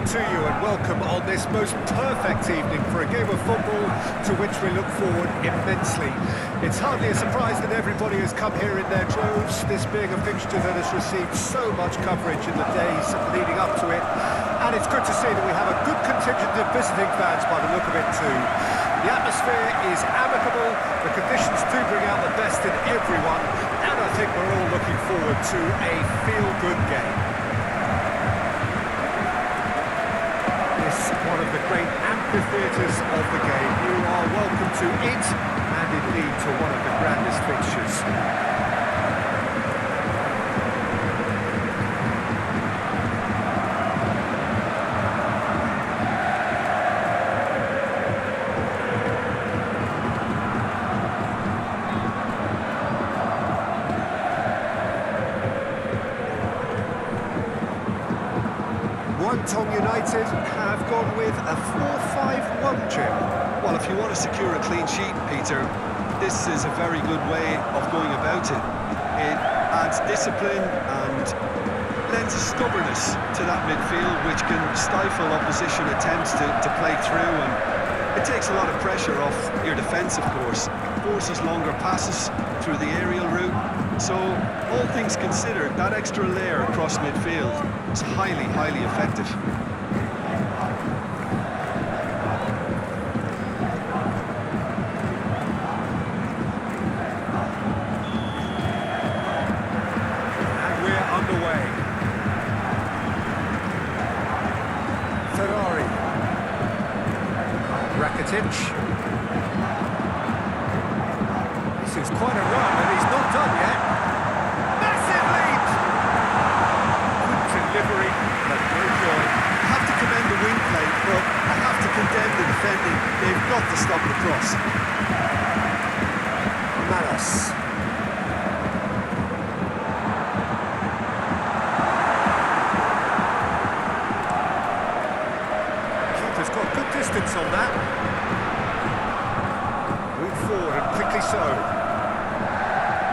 to you and welcome on this most perfect evening for a game of football to which we look forward immensely. It's hardly a surprise that everybody has come here in their droves, this being a fixture that has received so much coverage in the days leading up to it. And it's good to see that we have a good contingent of visiting fans by the look of it too. The atmosphere is amicable, the conditions do bring out the best in everyone, and I think we're all looking forward to a feel-good game. One of the great amphitheatres of the game. You are welcome to it, and indeed to one of the grandest fixtures. United have gone with a 4-5-1, Jim. Well, if you want to secure a clean sheet, Peter, this is a very good way of going about it. It adds discipline and lends a stubbornness to that midfield, which can stifle opposition attempts to play through, and it takes a lot of pressure off your defence, of course. It forces longer passes through the aerial route. So, all things considered, that extra layer across midfield is highly, highly effective. This is quite a run, and he's not done yet. Massive lead! Good delivery, but no joy. I have to commend the wing play, but I have to condemn the defending. They've got to stop the cross. Manos. Keeper's got good distance on that. Forward and quickly so.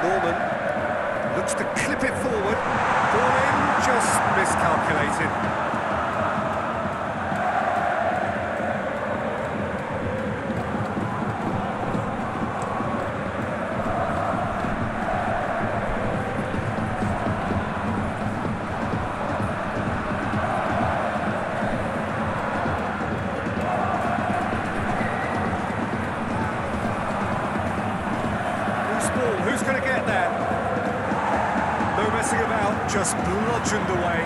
Norman looks to clip it forward. Ball in, just miscalculated. Who's going to get there? No messing about, just bludgeoned away.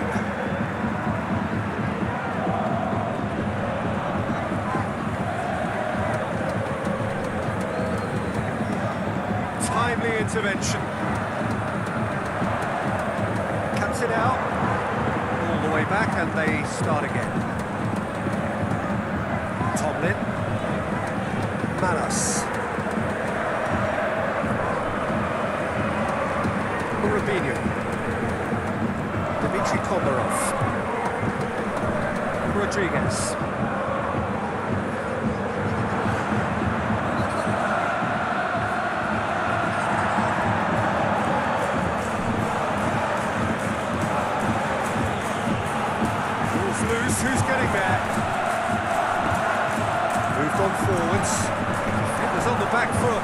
Timely intervention. Cuts it out. All the way back, and they start again. Tomlin. Manos. Rubinho. Dimitri Komarov. Rodriguez. Ball's loose, who's getting there? Moved on forwards. Defenders on the back foot.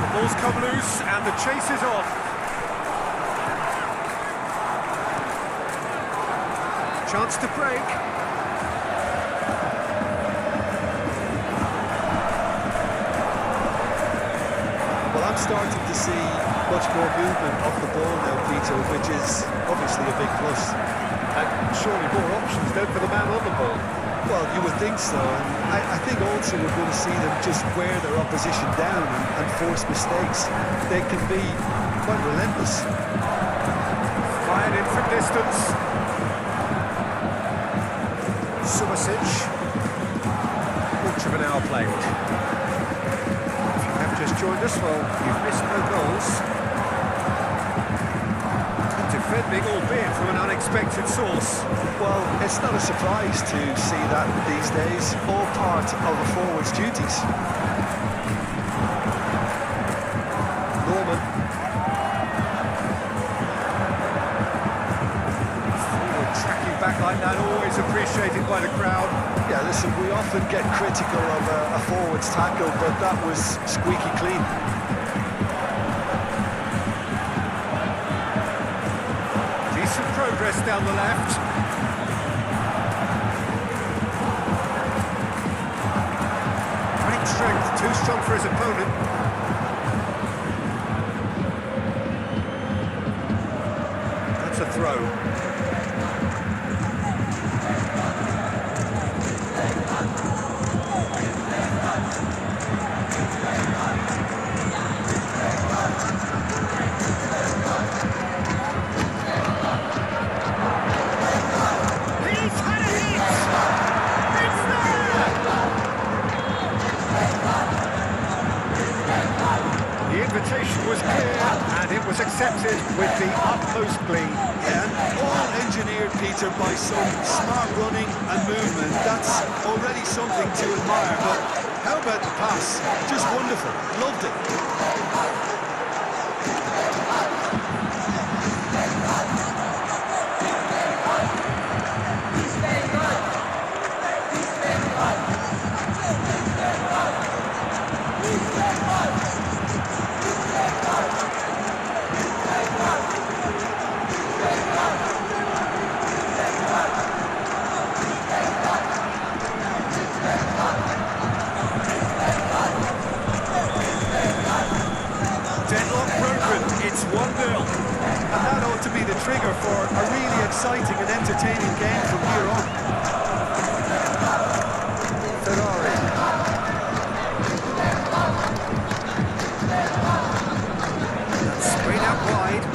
Ball's come loose and the chase is on. Chance to break. Well, I'm starting to see much more movement of the ball now, Peter, which is obviously a big plus. And surely more options then for the man on the ball. Well, you would think so, and I think also we're going to see them just wear their opposition down and force mistakes. They can be quite relentless. Fired in from distance. Subasic. Quarter of an hour played. If you have just joined us, well, you've missed no goals. Defending, albeit from an unexpected source. Well, it's not a surprise to see that these days, all part of a forward's duties. Norman. appreciated by the crowd. Yeah, listen, we often get critical of a forward's tackle, but that was squeaky clean. Decent progress down the left. Great strength, too strong for his opponent. That's a throw. Was clear and it was accepted with the utmost glee. Yeah, all engineered, Peter, by some smart running and movement. That's already something to admire, but how about the pass? Just wonderful. Loved it. It's 1-0. And that ought to be the trigger for a really exciting and entertaining game from here on. Ferrari. Straight out wide.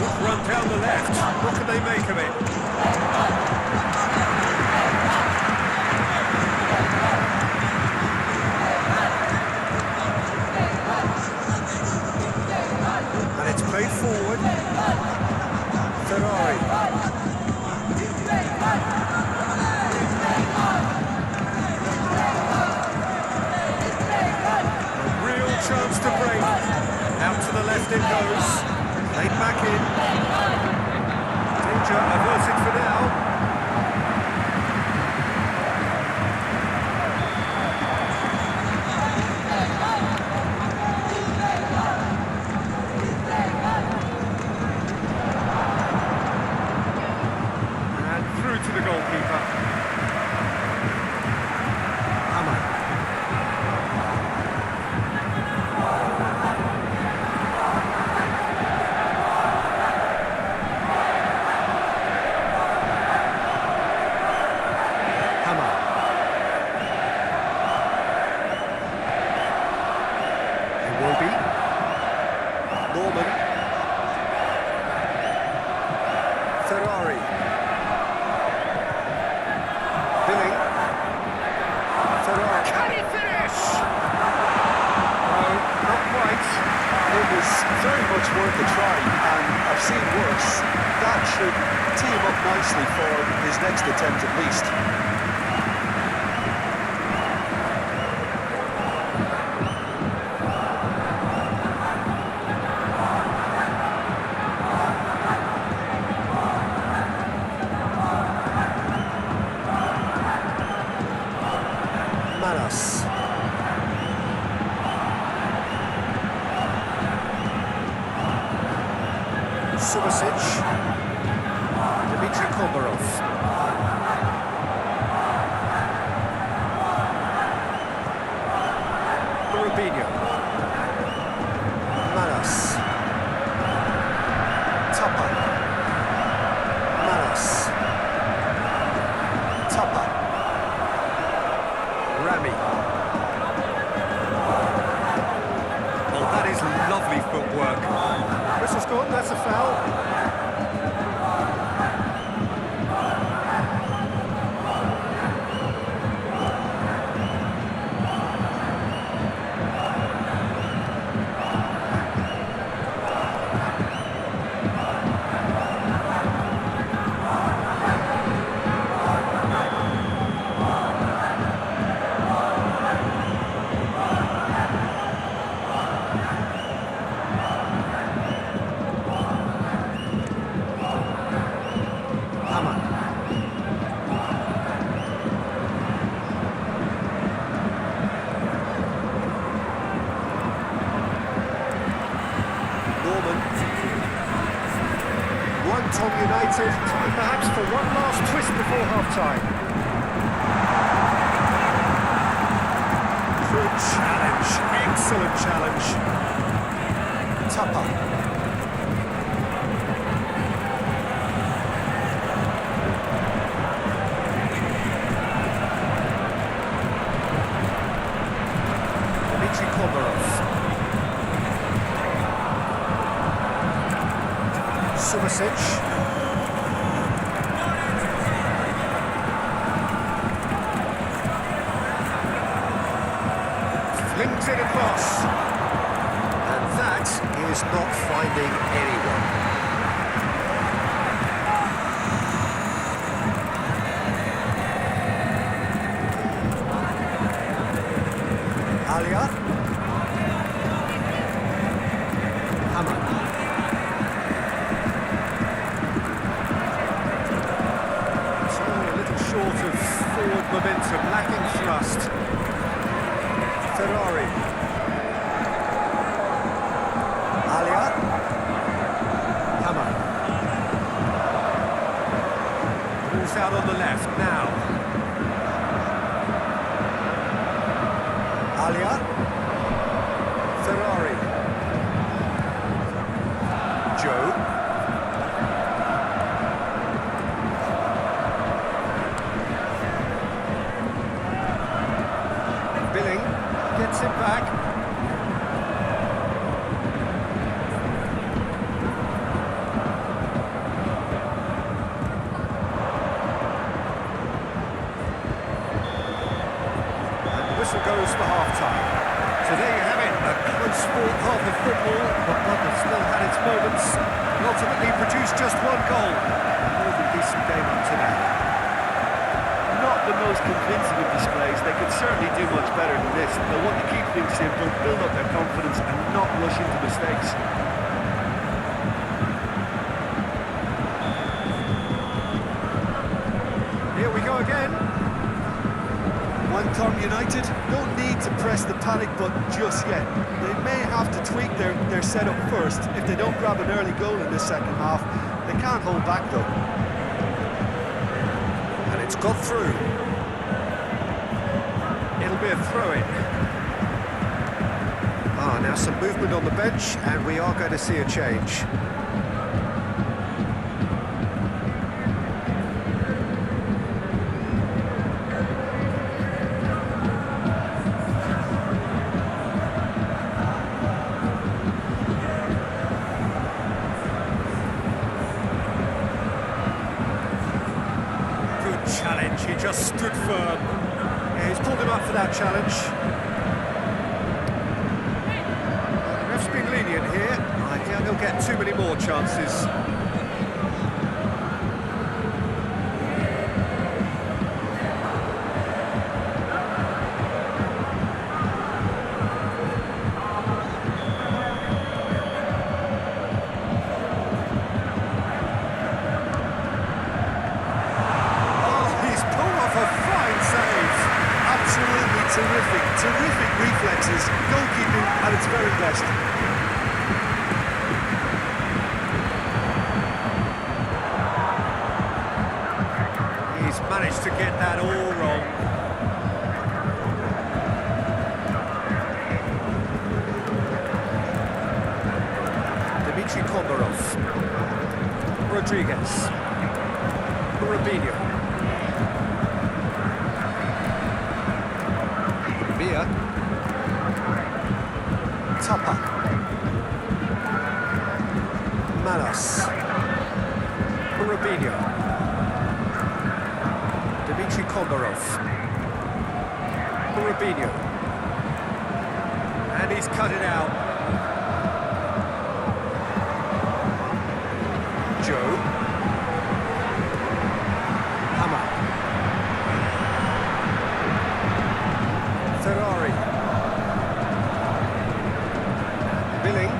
Good run down the left. What can they make of it? Played forward. Ferrari. A real chance to break. Out to the left it goes. Played back in. Danger averted for now. To the goalkeeper. Hammer. Hammer. It will be. Norman. Ferrari. Can he finish? No, not quite. It was very much worth a try, and I've seen worse. That should tee him up nicely for his next attempt at least. Subasic, Dmitry Komarov. Rubinho. Manos. Tapa. Manos. Tapa. Rami. Oh, that is lovely footwork. Whistle's gone, that's a foul. half-time. Good challenge, excellent challenge. Tupper. Subasic. Flings it across. And that is not finding anyone. Alia. Hammer. Short of forward momentum, lacking thrust. Ferrari. Alia. Hammer. Moves out on the left now. Alia. Ferrari. Joe. Gets it back. And the whistle goes for half-time. So there you have it, a close fought half of football, but one that still had its moments, and ultimately produced just one goal. A more than decent game up to now. Not the most convincing of displays. They could certainly do much better than this. They'll want to keep things simple, build up their confidence and not rush into mistakes. Here we go again. Wycombe United don't need to press the panic button just yet. They may have to tweak their setup first. If they don't grab an early goal in this second half, they can't hold back though. It's got through. It'll be a throw-in. Now some movement on the bench, and we are going to see a change. Challenge, he just stood firm. Yeah, he's pulled him up for that challenge. The ref's been lenient here. I doubt he'll get too many more chances. Terrific reflexes, goalkeeping at its very best. He's managed to get that all wrong. Dmitry Komarov. Rodriguez. Rubinho. Tupper. Manos. Rubinho. Dmitry Komarov. Rubinho. And he's cut it out. Joe. Hammer. Ferrari. Billing.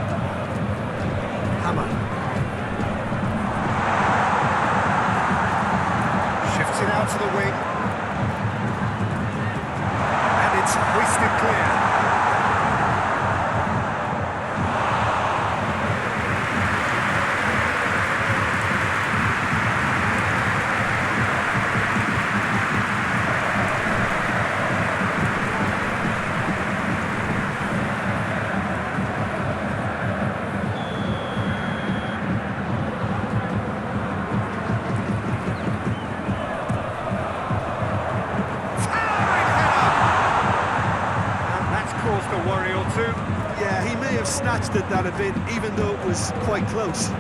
Hammer. Shifts it out to the wing. And it's hoisted clear. snatched at that a bit, even though it was quite close.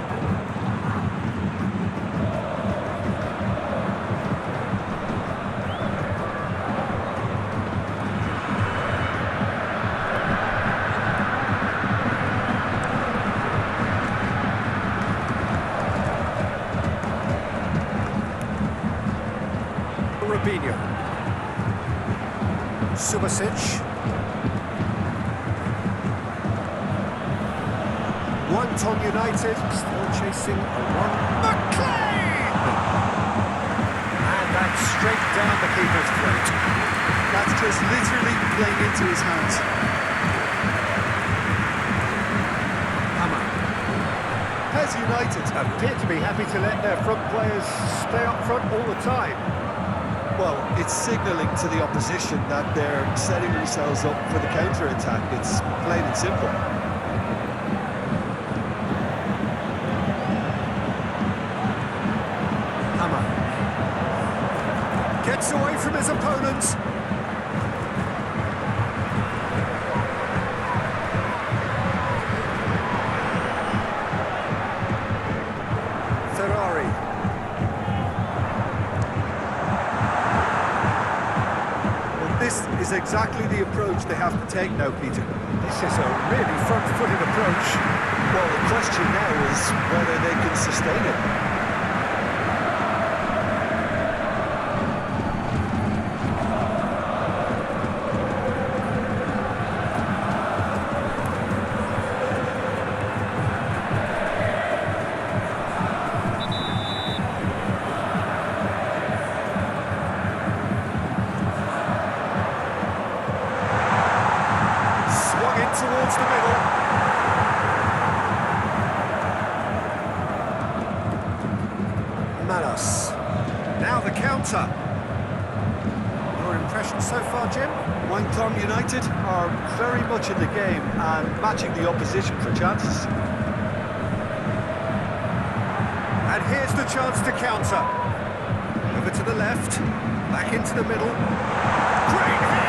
Robinho. Subasic. One-ton United, still chasing a one. McLean! And that's straight down the keeper's throat. That's just literally playing into his hands. PES United appear to be happy to let their front players stay up front all the time. Well, it's signalling to the opposition that they're setting themselves up for the counter-attack. It's plain and simple. Gets away from his opponents. Ferrari. Well, this is exactly the approach they have to take now, Peter. This is a really front-footed approach. Well, the question now is whether they can sustain it. Towards the middle. Manos. Now the counter. Your impression so far, Jim? Wycombe United are very much in the game and matching the opposition for chances. And here's the chance to counter. Over to the left, back into the middle. Great hit!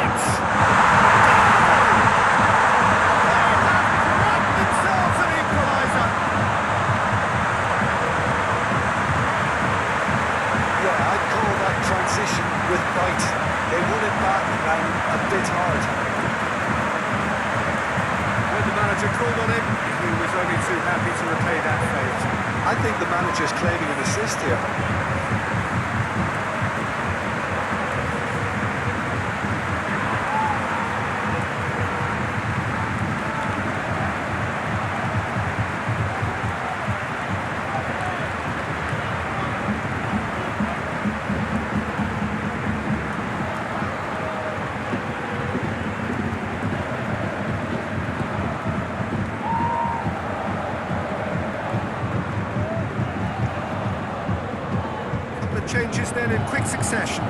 Transition with bite. They won it back and a bit hard. When the manager called on him, he was only too happy to repay that fate. I think the manager's claiming an assist here. Changes then in quick succession.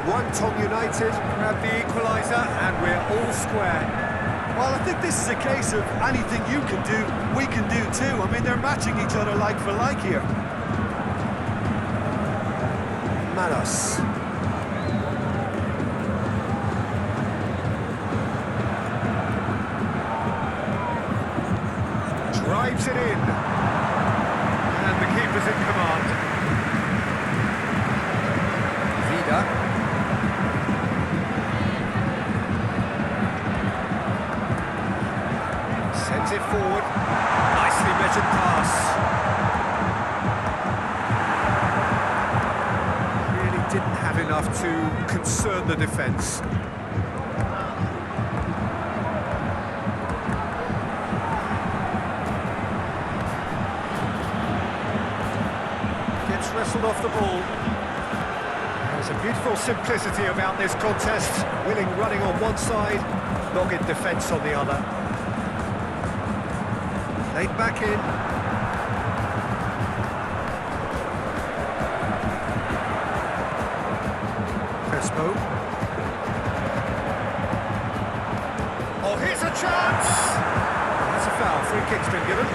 One-ton United grab the equaliser and we're all square. Well, I think this is a case of anything you can do, we can do too. I mean, they're matching each other like for like here. Manos. Drives it in. And the keeper's in command. Vida. Sends it forward. Nicely measured pass. Didn't have enough to concern the defence. Gets wrestled off the ball. There's a beautiful simplicity about this contest. Willing running on one side, dogged defence on the other. Laid back in. Oh, here's a chance! That's a foul free kick's been given.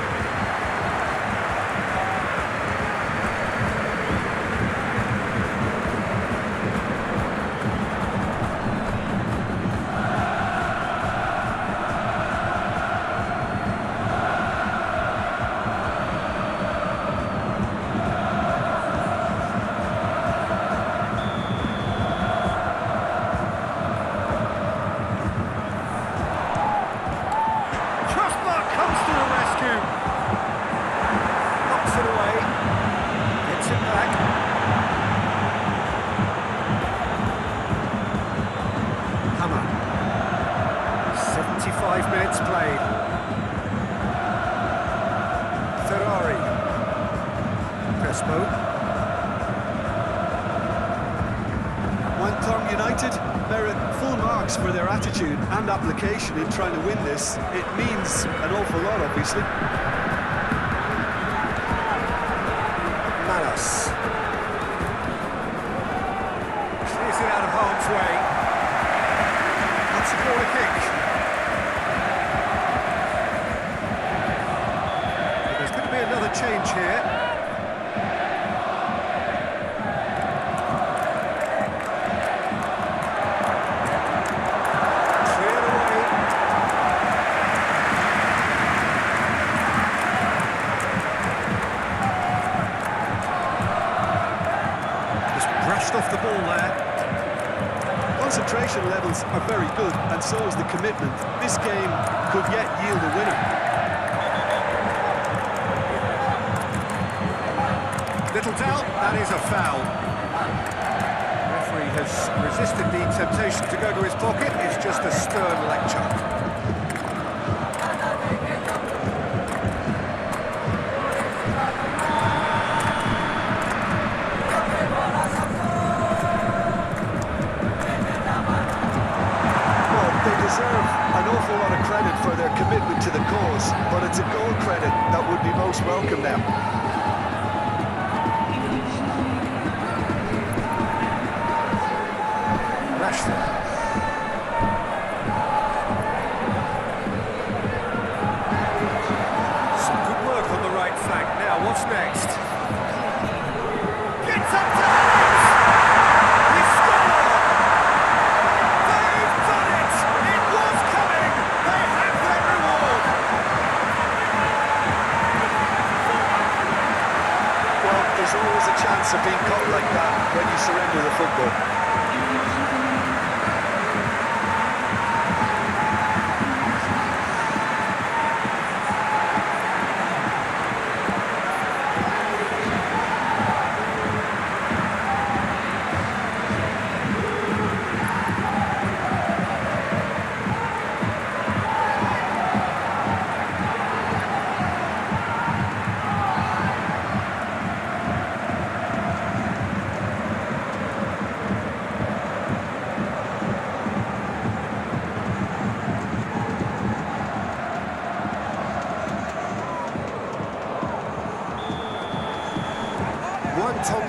United merit full marks for their attitude and application in trying to win this. It means an awful lot, obviously. Manos. Clears it out of harm's way. That's a corner kick. There's going to be another change here. Off the ball there. Concentration levels are very good, and so is the commitment. This game could yet yield a winner. Little doubt, that is a foul. The referee has resisted the temptation to go to his pocket. It's just a stern lecture. An awful lot of credit for their commitment to the cause, but it's a goal credit that would be most welcome now. Rashford. Some good work on the right flank. Now, what's next? Gets up to always a chance of being caught like that when you surrender the football.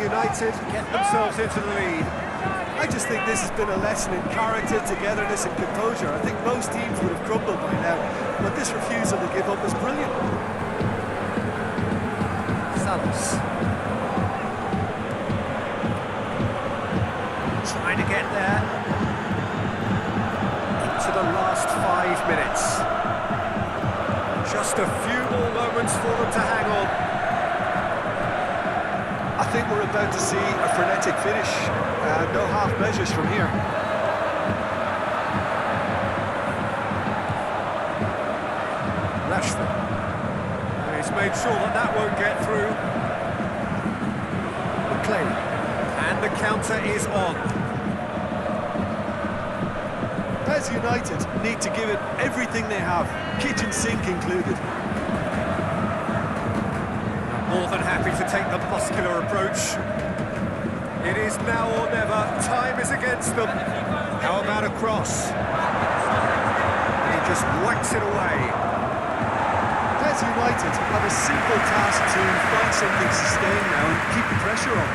United get themselves into the lead. I just think this has been a lesson in character, togetherness and composure. I think most teams would have crumbled by now, but this refusal to give up is brilliant. Salas. Trying to get there. Into the last 5 minutes. Just a few more moments for them to hang on. I think we're about to see a frenetic finish. No half measures from here. Rashford. He's made sure that that won't get through. McLean. And the counter is on. PES United need to give it everything they have, kitchen sink included. More than happy to take the muscular approach. It is now or never. Time is against them. How about a cross? He just whacks it away. PES United have a simple task to find something sustained now and keep the pressure on.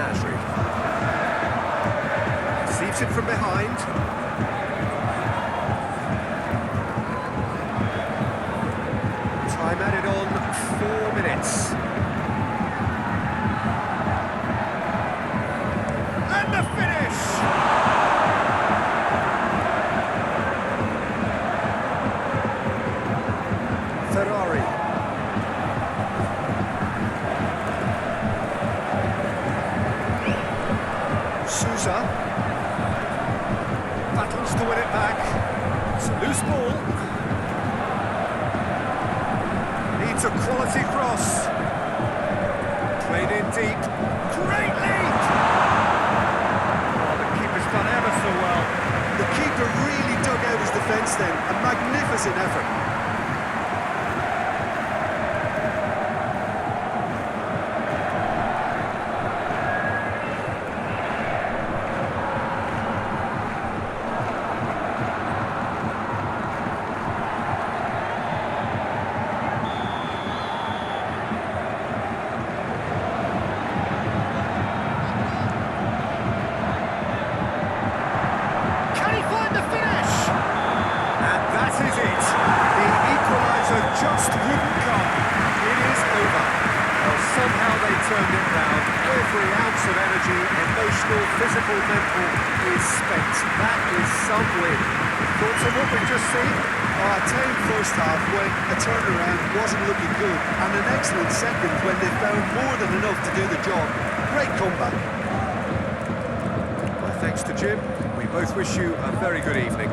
Nasri. 4 minutes. And the finish! Ferrari. Sousa. Battles to win it back. It's a loose ball. Needs a quality cross. Played in deep. Great lead! Oh, the keeper's done ever so well. The keeper really dug out his defence then. A magnificent effort. Just wouldn't come. It is over. Well, somehow they turned it round. Every ounce of energy, emotional, physical, mental, is spent. That is some win. Thoughts on what we've just seen? A tame first half when a turnaround wasn't looking good, and an excellent second when they found more than enough to do the job. Great comeback. Well, thanks to Jim. We both wish you a very good evening.